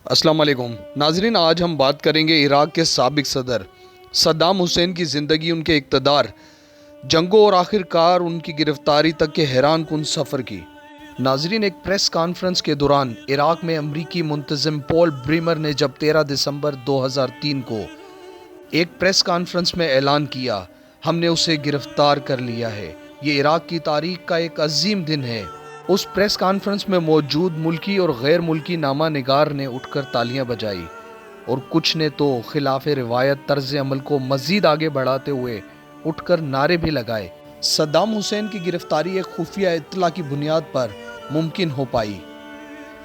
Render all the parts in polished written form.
السلام علیکم ناظرین، آج ہم بات کریں گے عراق کے سابق صدر صدام حسین کی زندگی، ان کے اقتدار، جنگوں اور آخر کار ان کی گرفتاری تک کے حیران کن سفر کی۔ ناظرین، ایک پریس کانفرنس کے دوران عراق میں امریکی منتظم پول بریمر نے جب 13 دسمبر 2003 کو ایک پریس کانفرنس میں اعلان کیا، ہم نے اسے گرفتار کر لیا ہے، یہ عراق کی تاریخ کا ایک عظیم دن ہے۔ اس پریس کانفرنس میں موجود ملکی اور غیر ملکی نامہ نگار نے اٹھ کر تالیاں بجائی اور کچھ نے تو خلاف روایت طرز عمل کو مزید آگے بڑھاتے ہوئے اٹھ کر نعرے بھی لگائے۔ صدام حسین کی گرفتاری ایک خفیہ اطلاع کی بنیاد پر ممکن ہو پائی۔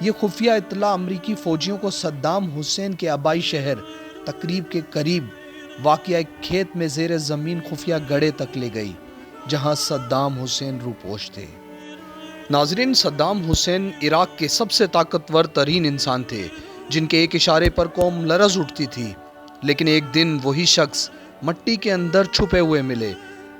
یہ خفیہ اطلاع امریکی فوجیوں کو صدام حسین کے آبائی شہر تقریب کے قریب واقع ایک کھیت میں زیر زمین خفیہ گڑھے تک لے گئی، جہاں صدام حسین روپوش تھے۔ ناظرین، صدام حسین عراق کے سب سے طاقتور ترین انسان تھے، جن کے ایک اشارے پر قوم لرز اٹھتی تھی۔ لیکن ایک دن وہی شخص مٹی کے اندر چھپے ہوئے ملے،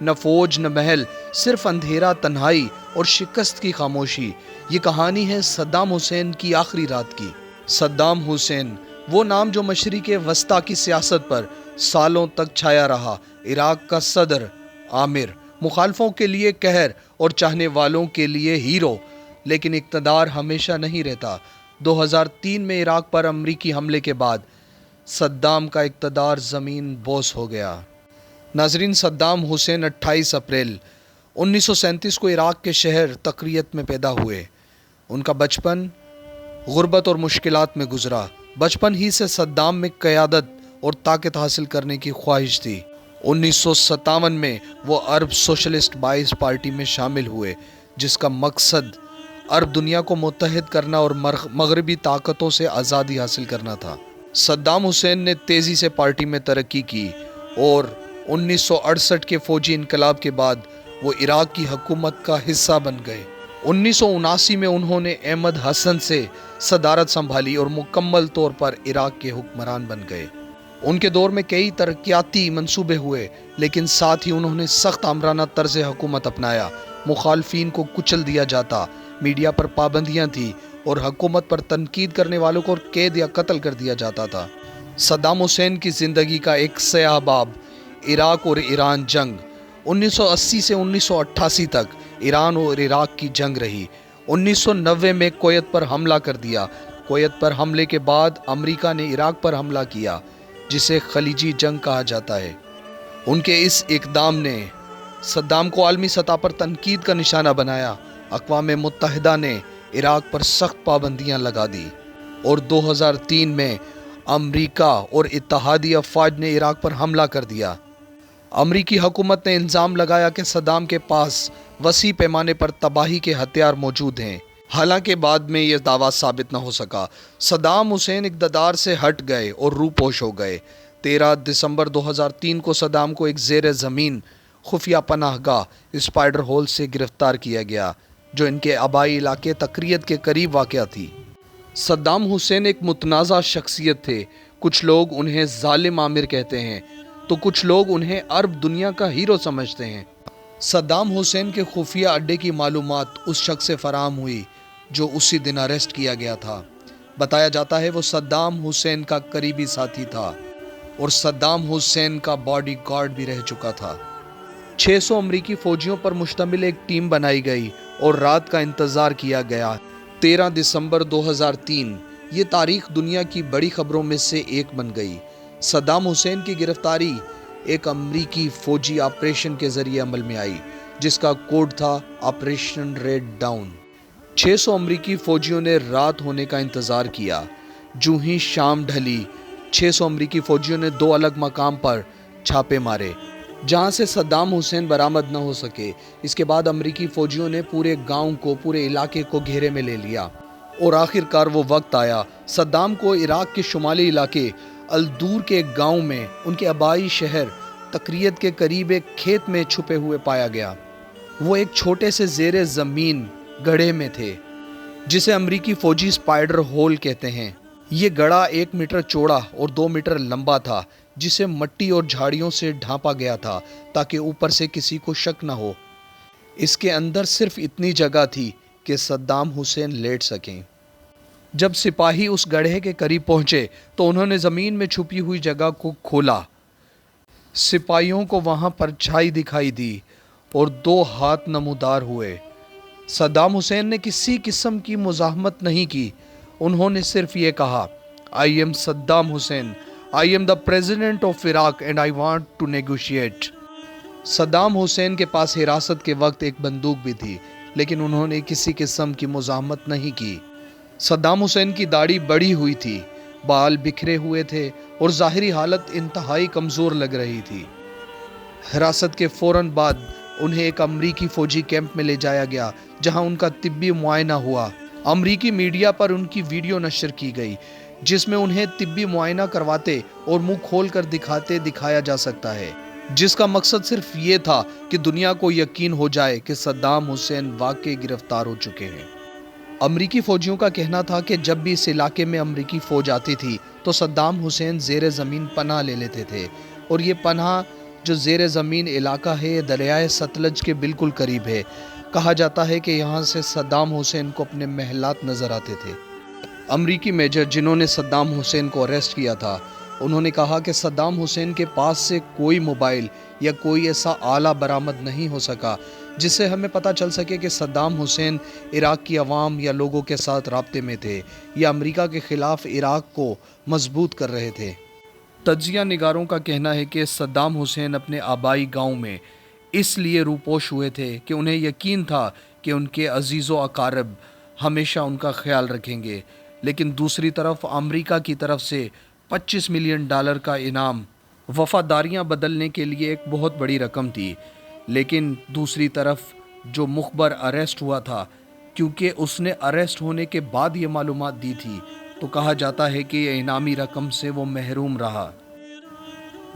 نہ فوج نہ محل، صرف اندھیرا، تنہائی اور شکست کی خاموشی۔ یہ کہانی ہے صدام حسین کی آخری رات کی۔ صدام حسین، وہ نام جو مشرق وسطیٰ کی سیاست پر سالوں تک چھایا رہا، عراق کا صدر عامر، مخالفوں کے لیے قہر اور چاہنے والوں کے لیے ہیرو۔ لیکن اقتدار ہمیشہ نہیں رہتا۔ 2003 میں عراق پر امریکی حملے کے بعد صدام کا اقتدار زمین بوس ہو گیا۔ ناظرین، صدام حسین 28 اپریل 1937 کو عراق کے شہر تقریت میں پیدا ہوئے۔ ان کا بچپن غربت اور مشکلات میں گزرا۔ بچپن ہی سے صدام میں قیادت اور طاقت حاصل کرنے کی خواہش تھی۔ 1957 میں وہ عرب سوشلسٹ بائیس پارٹی میں شامل ہوئے، جس کا مقصد عرب دنیا کو متحد کرنا اور مغربی طاقتوں سے آزادی حاصل کرنا تھا۔ صدام حسین نے تیزی سے پارٹی میں ترقی کی اور 1968 کے فوجی انقلاب کے بعد وہ عراق کی حکومت کا حصہ بن گئے۔ 1979 میں انہوں نے احمد حسن سے صدارت سنبھالی اور مکمل طور پر عراق کے حکمران بن گئے۔ ان کے دور میں کئی ترقیاتی منصوبے ہوئے، لیکن ساتھ ہی انہوں نے سخت آمرانہ طرز حکومت اپنایا۔ مخالفین کو کچل دیا جاتا، میڈیا پر پابندیاں تھیں اور حکومت پر تنقید کرنے والوں کو قید یا قتل کر دیا جاتا تھا۔ صدام حسین کی زندگی کا ایک سیاہ باب، عراق اور ایران جنگ۔ 1980 سے 1988 تک ایران اور عراق کی جنگ رہی۔ 1990 میں کویت پر حملہ کر دیا۔ کویت پر حملے کے بعد امریکہ نے عراق پر حملہ کیا، جسے خلیجی جنگ کہا جاتا ہے۔ ان کے اس اقدام نے صدام کو عالمی سطح پر تنقید کا نشانہ بنایا۔ اقوام متحدہ نے عراق پر سخت پابندیاں لگا دی اور 2003 میں امریکہ اور اتحادی افواج نے عراق پر حملہ کر دیا۔ امریکی حکومت نے الزام لگایا کہ صدام کے پاس وسیع پیمانے پر تباہی کے ہتھیار موجود ہیں، حالانکہ بعد میں یہ دعویٰ ثابت نہ ہو سکا۔ صدام حسین اقتدار سے ہٹ گئے اور روپوش ہو گئے۔ 13 دسمبر 2003 کو صدام کو ایک زیر زمین خفیہ پناہ گاہ اسپائڈر ہول سے گرفتار کیا گیا، جو ان کے آبائی علاقے تقریت کے قریب واقع تھی۔ صدام حسین ایک متنازع شخصیت تھے۔ کچھ لوگ انہیں ظالم عامر کہتے ہیں تو کچھ لوگ انہیں عرب دنیا کا ہیرو سمجھتے ہیں۔ صدام حسین کے خفیہ اڈے کی معلومات اس شخص سے فراہم ہوئی جو اسی دن اریسٹ کیا گیا تھا۔ بتایا جاتا ہے وہ صدام حسین کا قریبی ساتھی تھا اور صدام حسین کا باڈی گارڈ بھی رہ چکا تھا۔ 600 امریکی فوجیوں پر مشتمل ایک ٹیم بنائی گئی اور رات کا انتظار کیا گیا۔ 13 دسمبر 2003 یہ تاریخ دنیا کی بڑی خبروں میں سے ایک بن گئی۔ صدام حسین کی گرفتاری ایک امریکی فوجی آپریشن کے ذریعے عمل میں آئی، جس کا کوڈ تھا آپریشن ریڈ ڈاؤن۔ 600 امریکی فوجیوں نے رات ہونے کا انتظار کیا۔ جو ہی شام ڈھلی، 600 امریکی فوجیوں نے 2 الگ مقام پر چھاپے مارے، جہاں سے صدام حسین برآمد نہ ہو سکے۔ اس کے بعد امریکی فوجیوں نے پورے گاؤں کو، پورے علاقے کو گھیرے میں لے لیا اور آخر کار وہ وقت آیا۔ صدام کو عراق کے شمالی علاقے الدور کے ایک گاؤں میں ان کے آبائی شہر تقریت کے قریب ایک کھیت میں چھپے ہوئے پایا گیا۔ وہ ایک چھوٹے سے زیر زمین گڑھے میں تھے، جسے امریکی فوجی اسپائڈر ہول کہتے ہیں۔ یہ گڑھا 1 میٹر چوڑا اور 2 میٹر لمبا تھا، جسے مٹی اور جھاڑیوں سے ڈھانپا گیا تھا تاکہ اوپر سے کسی کو شک نہ ہو۔ اس کے اندر صرف اتنی جگہ تھی کہ صدام حسین لیٹ سکیں۔ جب سپاہی اس گڑھے کے قریب پہنچے تو انہوں نے زمین میں چھپی ہوئی جگہ کو کھولا۔ سپاہیوں کو وہاں پرچھائی دکھائی دی اور 2 ہاتھ نمودار ہوئے۔ صدام حسین نے کسی قسم کی مزاحمت نہیں کی، انہوں نے صرف یہ کہا، I am Saddam Hussein, I am the president of Iraq and I want to negotiate۔ Saddam Hussein کے پاس حراست کے وقت ایک بندوق بھی تھی، لیکن انہوں نے کسی قسم کی مزاحمت نہیں کی۔ صدام حسین کی داڑھی بڑھی ہوئی تھی، بال بکھرے ہوئے تھے اور ظاہری حالت انتہائی کمزور لگ رہی تھی۔ حراست کے فوراً بعد انہیں ایک امریکی فوجی کیمپ میں لے جایا گیا، جہاں ان کا طبی معائنہ ہوا۔ امریکی میڈیا پر ان کی ویڈیو نشر کی گئی، جس میں انہیں طبی معائنہ کرواتے اور منہ کھول کر دکھاتے دکھایا جا سکتا ہے، جس کا مقصد صرف یہ تھا کہ دنیا کو یقین ہو جائے کہ صدام حسین واقعی گرفتار ہو چکے ہیں۔ امریکی فوجیوں کا کہنا تھا کہ جب بھی اس علاقے میں امریکی فوج آتی تھی تو صدام حسین زیر زمین پناہ لے لیتے تھے، اور یہ پناہ جو زیر زمین علاقہ ہے دریائے ستلج کے بالکل قریب ہے۔ کہا جاتا ہے کہ یہاں سے صدام حسین کو اپنے محلات نظر آتے تھے۔ امریکی میجر جنہوں نے صدام حسین کو اریسٹ کیا تھا، انہوں نے کہا کہ صدام حسین کے پاس سے کوئی موبائل یا کوئی ایسا آلہ برآمد نہیں ہو سکا جس سے ہمیں پتہ چل سکے کہ صدام حسین عراق کی عوام یا لوگوں کے ساتھ رابطے میں تھے یا امریکہ کے خلاف عراق کو مضبوط کر رہے تھے۔ تجزیہ نگاروں کا کہنا ہے کہ صدام حسین اپنے آبائی گاؤں میں اس لیے روپوش ہوئے تھے کہ انہیں یقین تھا کہ ان کے عزیز و اقارب ہمیشہ ان کا خیال رکھیں گے، لیکن دوسری طرف امریکہ کی طرف سے $25 ملین کا انعام وفاداریاں بدلنے کے لیے ایک بہت بڑی رقم تھی۔ لیکن دوسری طرف جو مخبر اریسٹ ہوا تھا، کیونکہ اس نے اریسٹ ہونے کے بعد یہ معلومات دی تھی، تو کہا جاتا ہے کہ یہ انعامی رقم سے وہ محروم رہا۔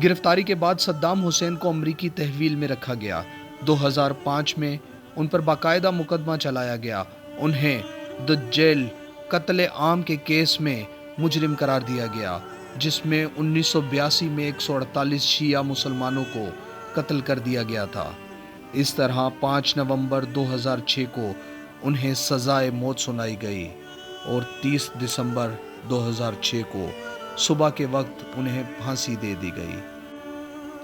گرفتاری کے بعد صدام حسین کو امریکی تحویل میں رکھا گیا۔ 2005 میں ان پر باقاعدہ مقدمہ چلایا گیا۔ انہیں دجیل قتل عام کے کیس میں مجرم قرار دیا گیا، جس میں 1982 میں 148 شیعہ مسلمانوں کو قتل کر دیا گیا تھا۔ اس طرح 5 نومبر 2006 کو انہیں سزائے موت سنائی گئی اور 30 دسمبر 2006 کو صبح کے وقت انہیں پھانسی دے دی گئی۔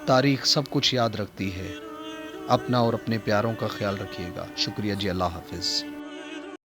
تاریخ سب کچھ یاد رکھتی ہے۔ اپنا اور اپنے پیاروں کا خیال رکھیے گا۔ شکریہ جی، اللہ حافظ۔